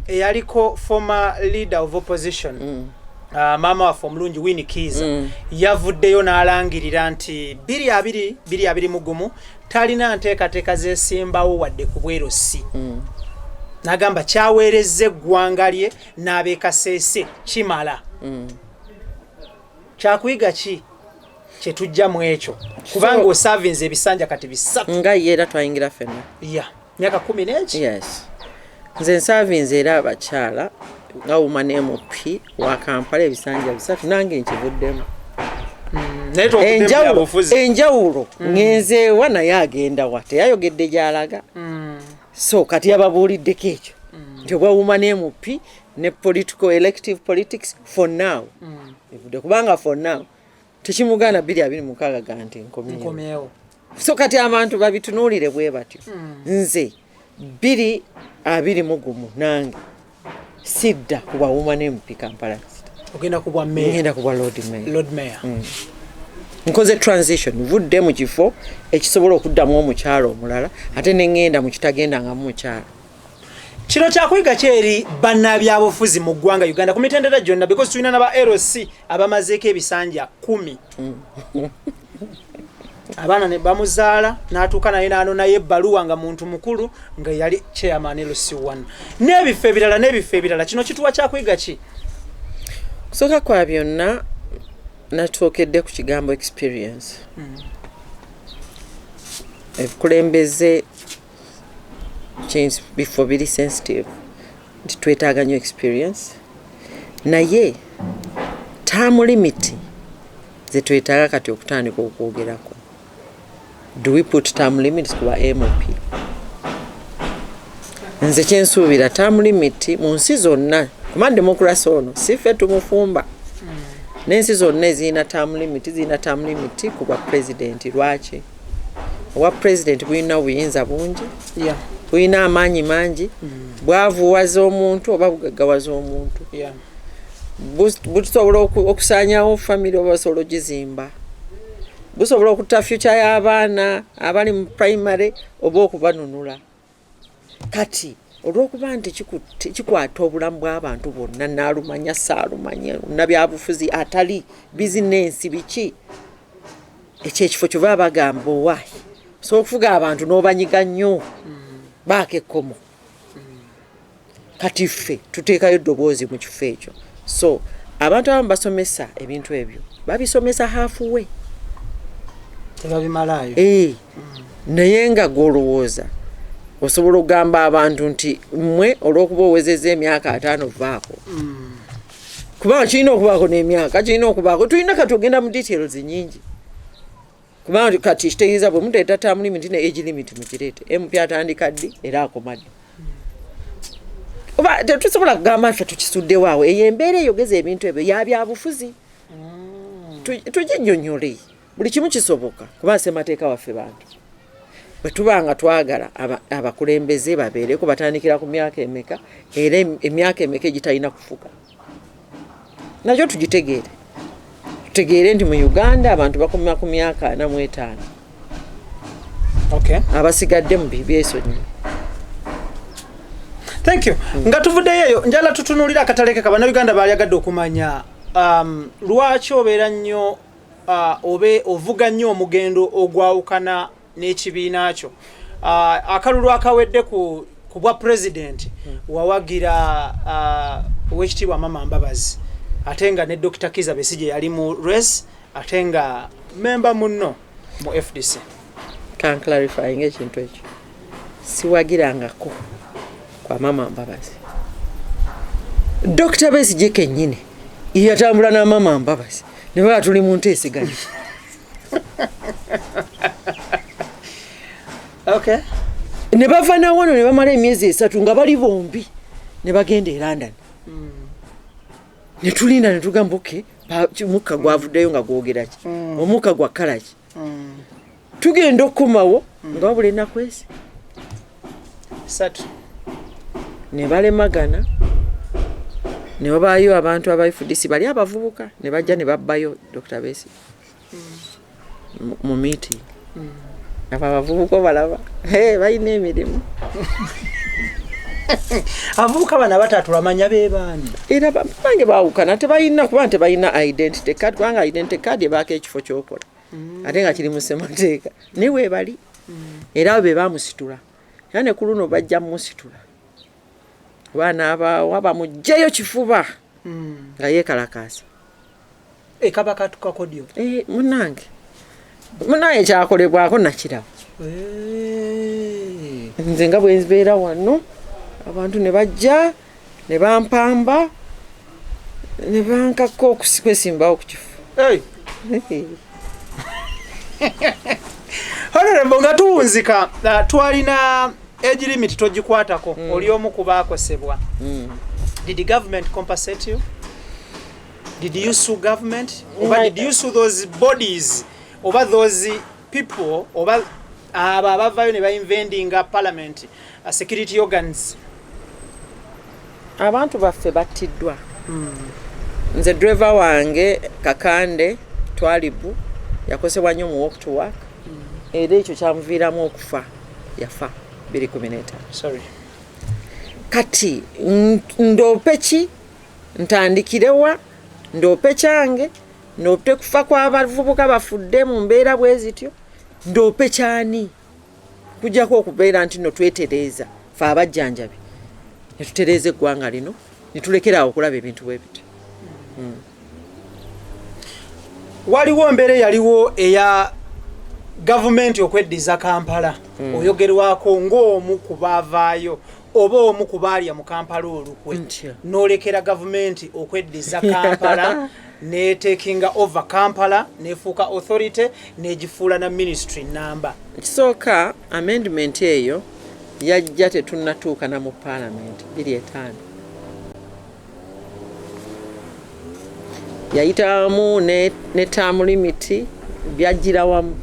yaliko former leader of opposition mama wa Mulungi Winnie Kiza yavuddeyo n'alangirira nti 2020 mugumu talina nteekateeka zeesimbawo wadde ku bwerosi. N'agamba kyaweerezza eggwanga lye n'abeekaseese kimala. Kyakuyiga ki kye tujja mu ekyo kubanga osavinze ebisanja kati bisatu nga ye era twayingira ffenna myaka 10 n'eki. Yes. Nze nsavinze era abakyala nga woman MP wa Kampala ebisanja bisatu nange nkivuddemu. Enjawulo ngenzeewa naye agenda wa teyayogedde gy'alaga. So kati yababuuliddeko ekyo nti obwa woman MP ne political elective politics for now evudde kubanga for now tekimugaana 2026 ganti nkomyewo. So kati abantu babitunuulire bwe batyo. Nze 2020 nange sidda kuba woman MP Kampala. Ogenda kubwa mayor. Ngenda kubwa Lord Mayor. Nkoze transition vudde mu kifo ekisobola okuddamu omukyalo omulala ate ne ngenda mu kitagenda nga mukyalo. Kino kyakuyiga kyeri bannabyabufuzi mu ggwanga Uganda ku mitendera gyonna because tulina n'aba LC abamazeeko ebisanja 10. Abaana ne bamuzaala n'atuuka naye n'anona ebbaluwa nga muntu mukulu nga yali chairman LC1 n'ebifo ebirala kino kituwa kyakuyiga ki? Kusooka kwa byonna natwokedde ku kigambo experience. Ebikulembeze change before biri sensitive nti twetaaga nnyo experience naye term limit ze twetaaga kati okutandika okwogerako. Do we put term limits kuba MOP? Nze kyensuubira term limit mu nsi zonna kuba democracy ono si ffe tumufumba. N'ensi zonna ezirina term limit kuba president. Lwaki? Obwa president bulina obuyinza bungi, bulina amaanyi mangi, bwavuwaza omuntu oba bugaggawaza omuntu. Busobola okusaanyawo family oba busobola ogizimba. Busobola okutta future y'abaana abali mu primary oba okubanunula. Kati olw'okuba nti kikwata obulamu bw'abantu bonna naalumanya saalumanya nabyabufuzi atali bizinensi biki ekyo ekifo kye baba bagamba owaayi so okufuga abantu n'obanyiga nnyo baako ekkomo. Kati ffe tuteekayo eddoboozi mu kifo ekyo. So abantu abamu basomesa ebintu ebyo babisomesa halfway tebabimalayo. Naye nga gw'olowooza osobola okugamba abantu nti mmwe olw'okuba owezezza emyaka 5 vaako kubanga kirina okubaako n'emyaka kirina okubaako tulina kati ogenda mu details nyingi kubanga kati kitegeeza bwe muteeta term limit ne age limit mukireete MP atandika ddi era akoma ddi oba tetusobola kugamba ffe tukisuddewo awo eyo embeera eyogeza ebintu ebyo yabyabufuzi tuginnyonnyole buli kimu kisoboka kuba ssemateeka waffe bantu bwe tubanga twagala abakulembeze babeereko batandikira ku myaka emeka era emyaka emeka egitalina kufuga nakyo tutegeere nti mu Uganda abantu bakoma ku myaka 45 abasigadde mu bibyeso nnyo. Thank you. Nga tuvuddeyo eyo njala tutunulira akataleke kabana Uganda balyagadde okumanya lwaki obeera nnyo ovuga nnyo omugendo ogwawukana n'ekibiina kyo akalulu akawedde ku bwa president wawagira owekitiibwa Mama Mbabazi ate nga ne Dr. Kiza Besigye yali mu race ate nga member munno mu FDC. Can clarifying ekintu ekyo siwagirangako kwa Mama Mbabazi. Dr. Besigye kennyini yatambula na Mama Mbabazi ne baba tuli mu nteeseganya. Okay. Ne bava na wano ne bamala emyezi 3 nga bali bombi ne bagenda e London. Ne tulinda ne tugamba okay mukka gwavuddeyo nga gwogera ki omukka gwa kala ki tugenda okumawo nga wabula ennaku ezi 3 ne balemagana ne wabaayo abantu aba FDC bali abavubuka ne bajja ne babbayo Dr. Besigye mu meeting abavubuka balaba balina emirimu avubuka bana batatu bamanya beebani era bange baawukana tebalina kuba tebalina identity card kubanga identity card ebaako ekifo kyokola ate nga kiri mu ssemateeka newe bali era be bamusitula era ne ku luno bajja musitula baana wabamugjeyo kifuba nga yeekalakaasa ekabaka tukakodyo munange kyakolebwako nakiraba nze nga bwe nzibeera wano abantu ne bajja ne bampamba ne bankako okwesimbawo ku kifu. Honorable nga tuwunzika twalina age limit togikwatako oli omu ku baakosebwa. Did the government compensate you? Did you sue government? Or did you sue those bodies over those people over abavayo ne bainvending parliament security organs? Abantu baffe battiddwa. Nze driver wange Kakande Twalibu yakosebwa nnyo mu walk to work. Era ekyo kyamuviiramu okufa yafa 2015. Sorry. Kati ndope ki ntandikirewa ndope kyange ndope kufa kw'abavubuka bafudde mu mbeera bwe zityo ndope kyani kujjako okubeera nti no twetereeza fe abajjanjabi ne tutereeza eggwanga lino ne tulekera okulaba ebintu bwe biti. Waliwo mbeera yaliwo eya gavumenti okweddiza Kampala oyogerwako ng'omu ku baavaayo oba omu ku baalya mu Kampala olukwe n'olekera gavumenti okweddiza Kampala neetakinga over Kampala nefuuka authority n'egifuula na ministry namba. Ekisooka amendment eyo yajja tetunnatuuka na mu parliament 25 yayitamu ne term limit byajjira wamu.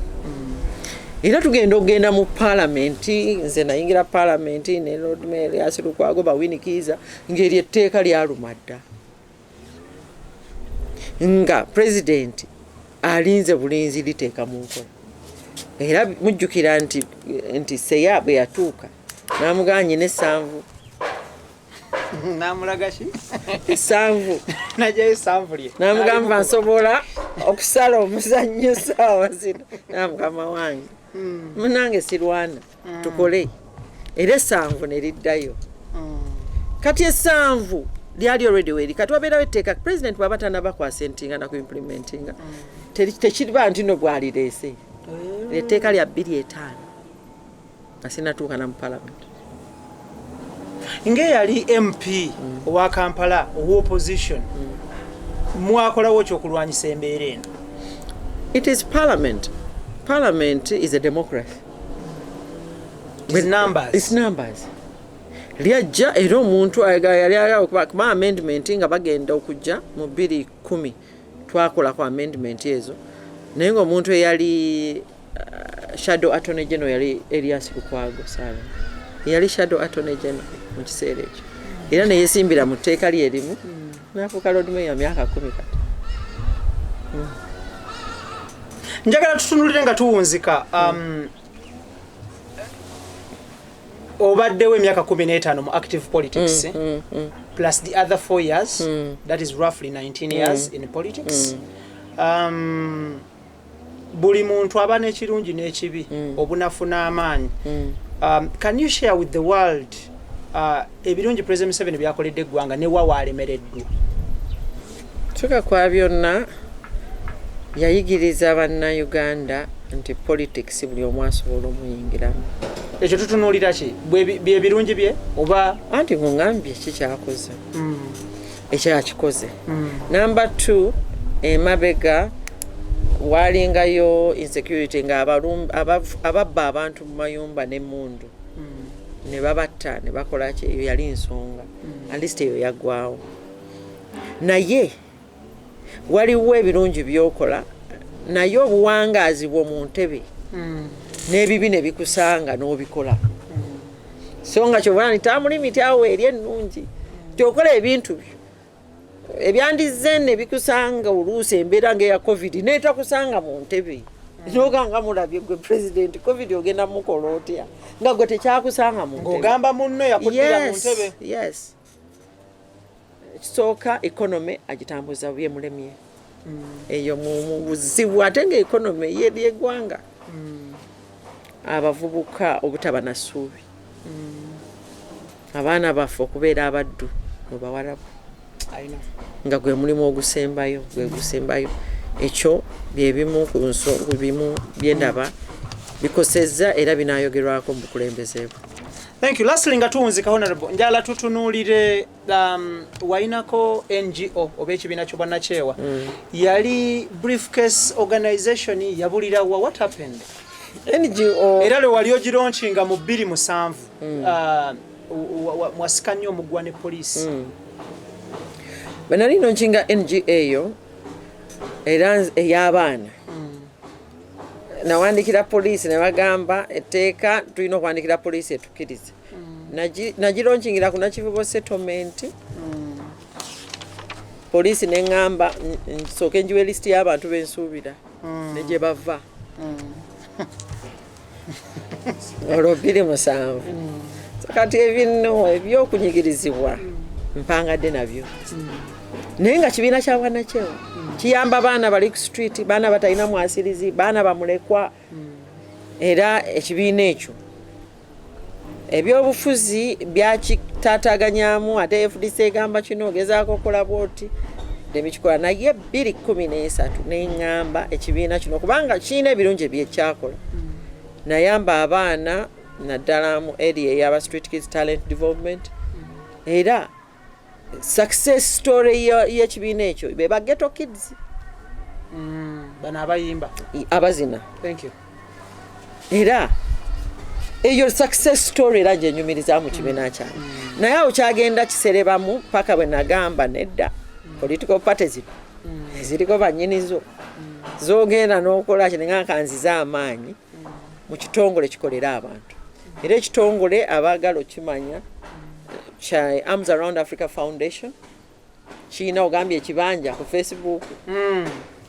Era tugenda mu parliament nze nayingira parliament ne Lord Mayor Asirukwago bawinikiza ngeri etteeka lyaluma dda nga president alinze bulinzi liteeka mu nkola. Era mujjukira nti seya bwe yatuuka n'amuganye n'essanvu namulagashi essanvu najja essanvu lye n'amugamba nsobola okusala omuzannyo ssaawa zino n'amugamba wange munange sirwana tukole. Era essanvu ne liddayo. Kati essanvu lyali already weri kati wabeerawo etteeka president bw'aba tanabakwasa na ku implementinga tekiriba nti no bwalireese etteeka lya 25 asinatuuka na mu parliament. ng'eyali MP owa Kampala owa opposition mwakolawo ekyokulwanyisa embeera eno. It is parliament. Parliament is a democracy. It's numbers. It's numbers. Lyajja era omuntu yali kuba amendment nga bagenda okujja mu 2010 twakola ku amendment ezo naye ng'omuntu eyali shadow attorney general yali Elias Lukwago Sala yali shadow attorney general mu kiseera ekyo era ne yeesimbira mu tteeka lye erimu n'afuuka Lord Mayor myaka 10 kati. Njagala tutunulire nga tuwunzika obaddewo emyaka 15 mu active politics plus the other 4 years that is roughly 19 years in politics. Buli muntu aba n'ekirungi n'ekibi obunafu n'amaanyi. Can you share with the world ebirungi President Museveni byakoledde eggwanga ne wa waalemereddwa? Tuka kwa byonna yayigiriza bannayuganda nti politics buli omu asobola omuyingiramu. Ekyo tutunuulira ki bye birungi bye oba anti ngambye kikyakoze ekyakikoze. Number 2 emabega walingayo insecurity nga ababba abantu mu mayumba n'emmundu ne babatta ne bakola ki eyo yali nsonga at least eyo yaggwawo naye waliwo ebirungi byokola naye obuwangaazi bwo mu ntebe n'ebibi ne bikusanga n'obikola so nga kyobala nti tamulimiti awo eri ennungi tyokola ebintu byo ebyandize ne bikusanga oluusi embeera ng'eya covid n'etakusanga mu ntebe n'oganga mulabye gwe president covid ogenda mukola otya nga gwe tekyakusanga mu ntebe ng'ogamba munno yakuddira mu ntebe. Yes. Ekisooka economy agitambuza byemulemye eyo mu buzibu ate nga economy y'eggwanga abavubuka obutaba na ssuubi abaana baffe okubeera abaddu mu bawalabu nga gwe mulimu ogusembayo ekyo byebimu ku nsonga bimu byendaba bikosezza era binaayogerwako mu bukulembeze bwe. Thank you. Lastly nga tuwunzika honorable njala tutunuulire wainako NGO oba ekibiina kyo bwannakyewa yali briefcase organization yabulira wa what happened? NGO era lwe wali ogironchinga mu 2007 mwasika nnyo omuggwa ne poliisi. Banali nonchinga NGO eyo era ey'abaana nawandikira poliisi ne bagamba etteeka tulina okuwandikira poliisi etukkirize nagironchingira ku nakivubo settlement poliisi neŋŋamba nsooke njiwa lisiti y'abantu bensuubira ne gye bava olwo 2007 kati ebinno ebyokunyigirizibwa mpangadde nabyo naye nga kibiina kya bwannakyewa kiyamba baana bali ku street baana batalina mwasirizi baana bamulekwa era ekibiina ekyo ebyobufuzi byakitaataganyamu ate FDC egamba kino ogezaako okukola bwoti demikikola naye 2013 neŋŋamba ekibiina kino kubanga kiina ebirungi ebyekyakola nayamba abaana naddala mu area ey'aba street kids talent development era success story y'ekibiina ekyo be ba ghetto kids bana abayimba abazina. Thank you. Era eyo success story era gye nyumiriza mu kibiina kyange naye awo kyagenda kiserebamu paka bwe nagamba nedda political parties ziriko bannyinizo zogenda n'okola kinenga kanziza amaanyi mu kitongole kikolera abantu era ekitongole abaagala okimanya kya Arms Around Africa Foundation kiina ogambye ekibanja ku Facebook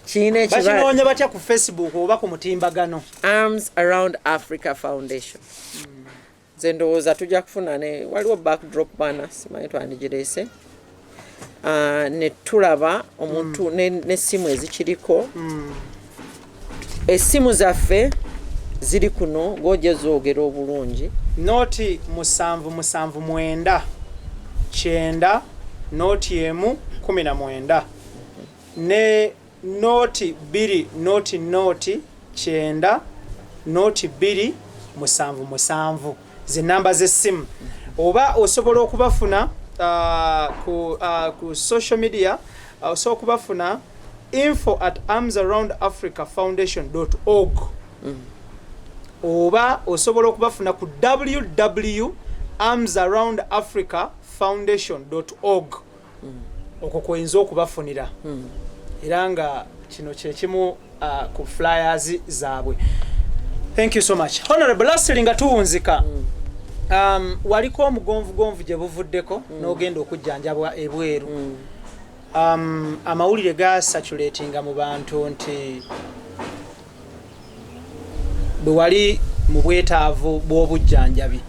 kiina ekibanja bakinoonya batya ku Facebook oba ku mutimbagano Arms Around Africa Foundation nze ndowooza tujja kufuna ne waliwo backdrop banner simanyi twandigireese ne tulaba omuntu n'essimu ezikiriko essimu zaffe ziri kuno gojja zoogera obulungi noti 779 9 noti emu 19 ne noti 2 noti 9 noti 2 7 ze namba z'essimu oba osobola okubafuna ku social media osobola okubafuna info@armsaroundafricafoundation.org oba osobola okubafuna ku www.armsaroundafricafoundation.org okwo kwenza okubafunira era nga kino kyekimu ku flyers zaabwe. Thank you so much. Honorable Lastly nga tuwunzika waliko omugonvugonvu gye buvuddeko n'ogenda okujjanjabwa ebweru. Amawulire gasatulatinga mu bantu nti bwe wali mu bwetaavu bw'obujjanjabi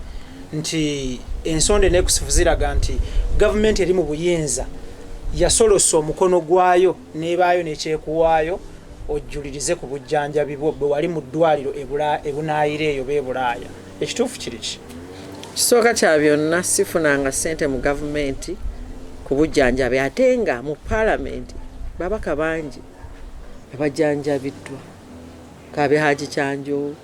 nti ensonde nekusifuziraga nti gavumenti eri mu buyinza yasolosa omukono gwayo nebaayo nekyekuwaayo ojjulirize ku bujjanjabi bwe wali mu ddwaliro ebunaayira eyo b'ebulaaya. Ekituufu kiri ki? Kisooka kya byonna sifunanga ssente mu gavumenti ku bujjanjabi ate nga mu paalamenti babaka bangi abajjanjabiddwa. Kabe Haji Kyanjo,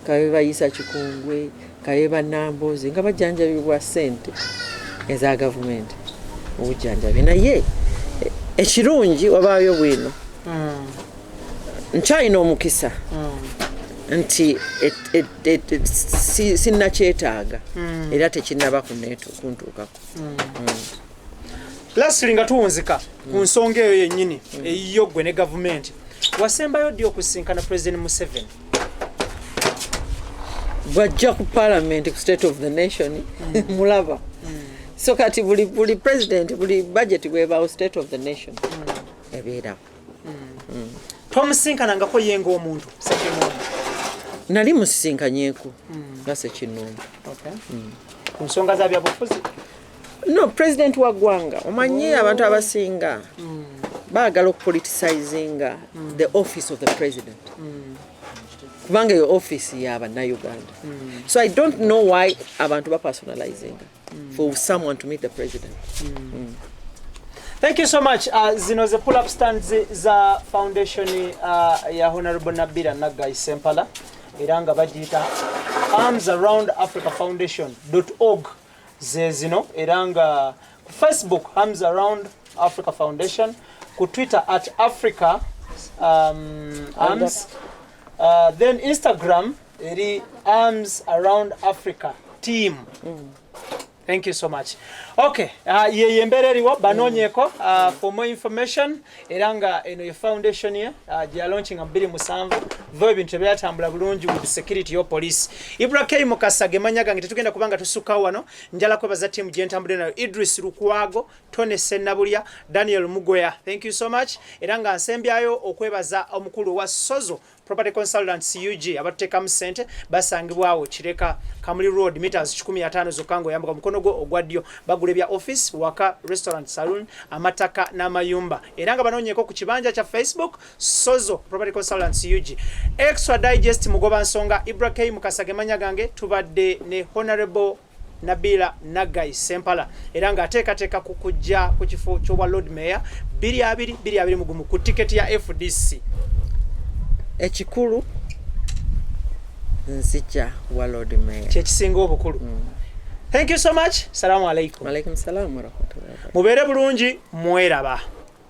kabe Bayisa Kikungwe, kabe Bannamboozi nga bajjanjabibwa ssente eza gavumenti mu bujjanjabi. Naye ekirungi wabaayo bwino nkyalina omukisa nti sinnakyetaaga era tekinnaba kuntuukako. Lastly nga tuwunzika ku nsonga eyo yennyini eyiyo ggwe ne gavumenti wasembayo ddi okusinkana President Museveni? Bwajja ku parliament ku State of the Nation mulaba. So kati buli president buli budget bwebaawo State of the Nation ebeerawo. Tomusinkanangako ye ng'omuntu Ssekinoomu? Nali musisinkanyeeku nga Ssekinoomu. Ku nsonga za byabufuzi? No, president wa ggwanga omanyi abantu abasinga baagala okupoliticizinga the office of the president kubanga yo office y'Abannayuganda. So I don't know why abantu bapersonalizing for someone to meet the president. Thank you so much. Zino ze pull up stands za foundation ya Honorable Nabilahnaggayi Sempala era nga bagiyita armsaroundafricafoundation.org zezino era nga ku Facebook Arms Around Africa Foundation, ku Twitter @Africa Arms, then Instagram eri Arms Around Africa Team. Thank you so much. Okay, ye mbere eriwo banonyeko for more information era nga eno ye foundation ye gya launching 27 though ebintu byatambula bulungi with security yo police. IBRAH Mukasa gemanyaga ngi tetugenda kubanga tusuka wano njala kwebaza team gentambule nayo Idris Lukwago, Tone Senabulya, Daniel Mugoya. Thank you so much. Era nga nsembyayo okwebaza omukulu wa Sozo Property Consultants UG abatekamu ssente basangibwawo Kireka Kamuli Road meters 15 zokango yambuka mukono gwo ogwaddyo bagule bya office waka restaurant saloon amataka n'amayumba era nga banonyeko ku kibanja kya Facebook Sozo Property Consultants UG. Extra Digest mugoba nsonga IBRAH Mukasa gemanyagange tubadde ne Honorable Nabilahnaggayi Sempala era nga ateekateeka kukujja ku kifo ky'obwa Lord Mayor 22 mugumu ku tiketi ya FDC. Ekikulu nzija wa Lord Mayor kyekisinga obukulu. Thank you so much. Salamu alaikum. Wa alaikum salam wa rahmatullahi. Mubeere bulungi mweraba.